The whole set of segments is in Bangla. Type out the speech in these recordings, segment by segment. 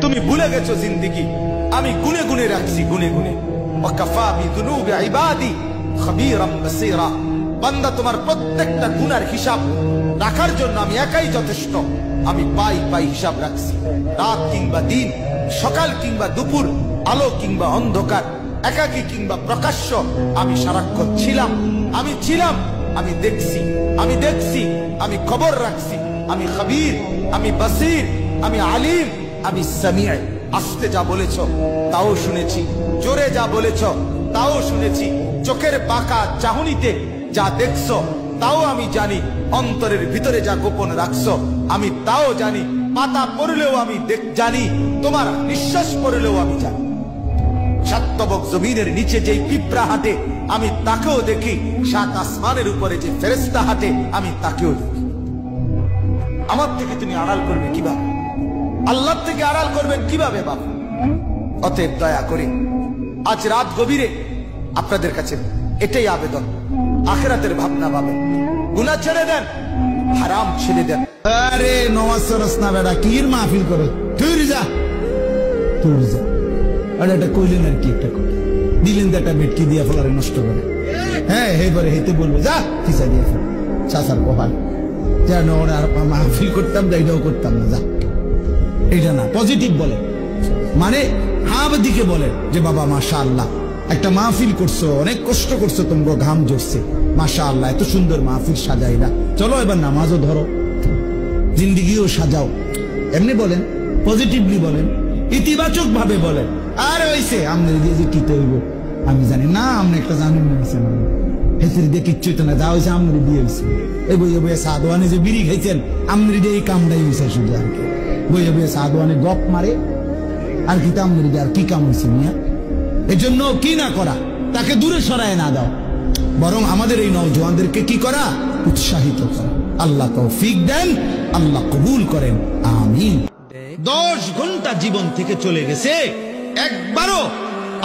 তুমি ভুলে গেছো জিন্দেগি আমি গুনে গুনে রাখছি, গুনে গুনে। ওয়াকাফা বিযুনুবি ইবাদি খবীরাম বাসীরা। বান্দা তোমার প্রত্যেকটা গুনার হিসাব রাখার জন্য আমি একাই যথেষ্ট। আমি পাই পাই হিসাব রাখছি। রাত কিংবা দিন, সকাল কিংবা দুপুর, আলো কিংবা অন্ধকার, একাকী কিংবা প্রকাশ্য, আমি সারাক্ষণ ছিলাম, আমি ছিলাম, আমি দেখছি, আমি দেখছি, আমি খবর রাখছি। আমি খবীর, আমি বাসীর, আমি আলিম, আমি সামিউ। আস্তে যা বলেছ তাও শুনেছি, জোরে যা বলেছ তাও শুনেছি। চোখের বাঁকা চাহনিতে যা দেখছো তাও আমি জানি। অন্তরের ভিতরে যা গোপন রাখছো আমি তাও জানি। পাতা পড়লেও আমি জানি, তোমার নিঃশ্বাস পড়লেও আমি জানি। সাতবক জমিনের নিচে যেই পিঁপড়া হাঁটে আমি তাকেও দেখি। সাত আসমানের উপরে যে ফেরেশতা হাঁটে আমি তাকেও দেখি। আমার থেকে তুমি আড়াল করবে কিভাবে? আল্লাহ থেকে আড়াল করবেন কিভাবে বাবা? অতএব দয়া করে আজ রাত গভীরে আপনাদের কাছে এটাই আবেদন, আখিরাতের ভাবনা ভাবেন, গুনাহ ছেড়ে দেন, হারাম ছেড়ে দেন। আরে নওয়াজ সরস না বেটা, কির মাহফিল করে তুই যা, তুই যা। আরে এটা কইলেন আর কি, একটা কথা দিলেন তো একটা বেটকি দিয়া ফেলারে নষ্ট করে। হ্যাঁ এইবারে হেতে বলবো যা ফিসা দিয়ে ফেল, চাচার কপাল যেন ওরা মাহফিল করতাম এইটাও করতাম না। যা, এটা না, পজিটিভ বলে, মানে হাব দিকে বলে যে বাবা মাশাআল্লাহ একটা মাহফিল করছো, অনেক কষ্ট করছো, তোমরা ঘাম ঝরছে, মাশাআল্লাহ এত সুন্দর মাহফিল সাজাইলা, চলো এবার নামাজও ধরো, জিন্দেগিও সাজাও। এমনি বলেন, পজিটিভলি বলেন, ইতিবাচক ভাবে বলেন। আর হইছে আমনে দিয়ে যে কিতে হইব আমি জানি না, আমনে একটা জানেন না হেসের দিয়ে কিচ্ছু হইতো না, যা হয়েছে আমনে দিয়ে হয়েছে। এই বইয়ে বইয়ে সাদওয়ানে যে বিড়ি খাইছেন আমনে দিয়ে এই কামটাই হয়েছে শুধু। আর কি বইয়ে বইয়ে সাদওয়ানে গপ মারে আর কি আমনে দিয়ে আর কি কাম হয়েছে মিয়া? এই জন্য কি না করা, তাকে দূরে সরায় না দাও, বরং আমাদের এই নওজওয়ানদেরকে কি করা, উৎসাহিত করা। আল্লাহ তৌফিক দেন, আল্লাহ কবুল করেন, আমিন। 10 ঘন্টা জীবন থেকে চলে গেছে, একবারও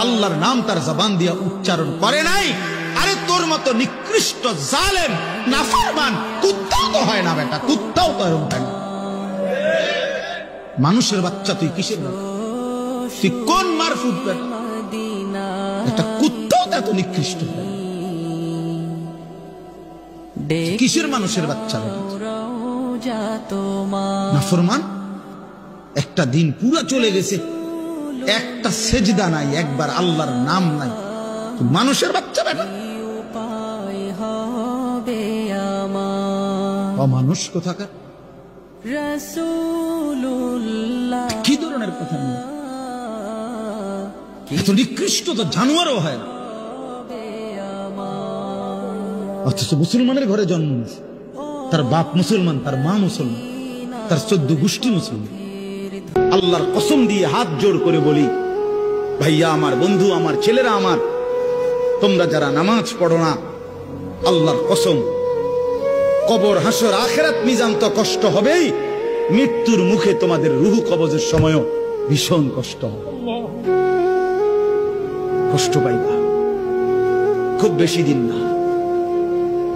আল্লাহর নাম তার জবান দিয়ে উচ্চারণ করে নাই। আরে তোর মতো নিকৃষ্ট জালেম নাফরমান কুত্তাও তো হয় না বেটা, কুত্তাও তো এরকম হয় না। মানুষের বাচ্চা তুই কিসের, তুই কোন মারফুট বেটা? একটা কুত্তাও তো এত নিকৃষ্ট কিসের মানুষের বাচ্চা নাফরমান? একটা দিন পুরা চলে গেছে, একটা সেজদা নাই, একবার আল্লাহর নাম নাই, মানুষের বাচ্চা বেটা। অমানুষ কোথাকার, কি ধরনের কথা নিয়ে এত নিকৃষ্ট তো জানোয়ারও হয় না, অথচ মুসলমানের ঘরে জন্ম নিয়েছে, তার বাপ মুসলমান, তার মা মুসলমান, তার 14 গোষ্ঠী মুসলমান। আল্লাহর কসম দিয়ে হাত জোড় করে বলি, ভাইয়া আমার, বন্ধু আমার, ছেলেরা আমার, তোমরা যারা নামাজ পড়ো না, আল্লাহর কসম কবর, হাসর, আখিরাত, মিজান তো কষ্ট হবেই, মৃত্যুর মুখে তোমাদের রূহ কবজের সময়ও ভীষণ কষ্ট হবে, কষ্ট পাইবা, খুব বেশি দিন না।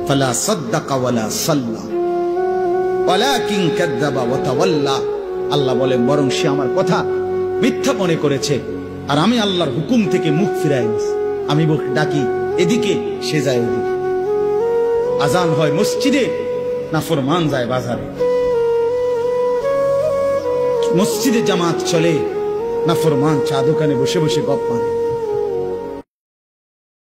ফালা সাদ্দাকা ওয়ালা সাল্লা ওয়ালাকিন কাযাবা ওয়া তাওয়াল্লা। আল্লাহ বলেন বরং সে আমার কথা মিথ্যা মনে করেছে, আর আমি আল্লাহর হুকুম থেকে মুখ ফিরাই নিয়েছি। আমি ডাকি এদিকে, সে যায় ওদিকে। আজান হয় মসজিদে, নাফরমান যায় বাজারে। মসজিদে জামাত চলে, নাফরমান চা দোকানে বসে বসে গপ মারে।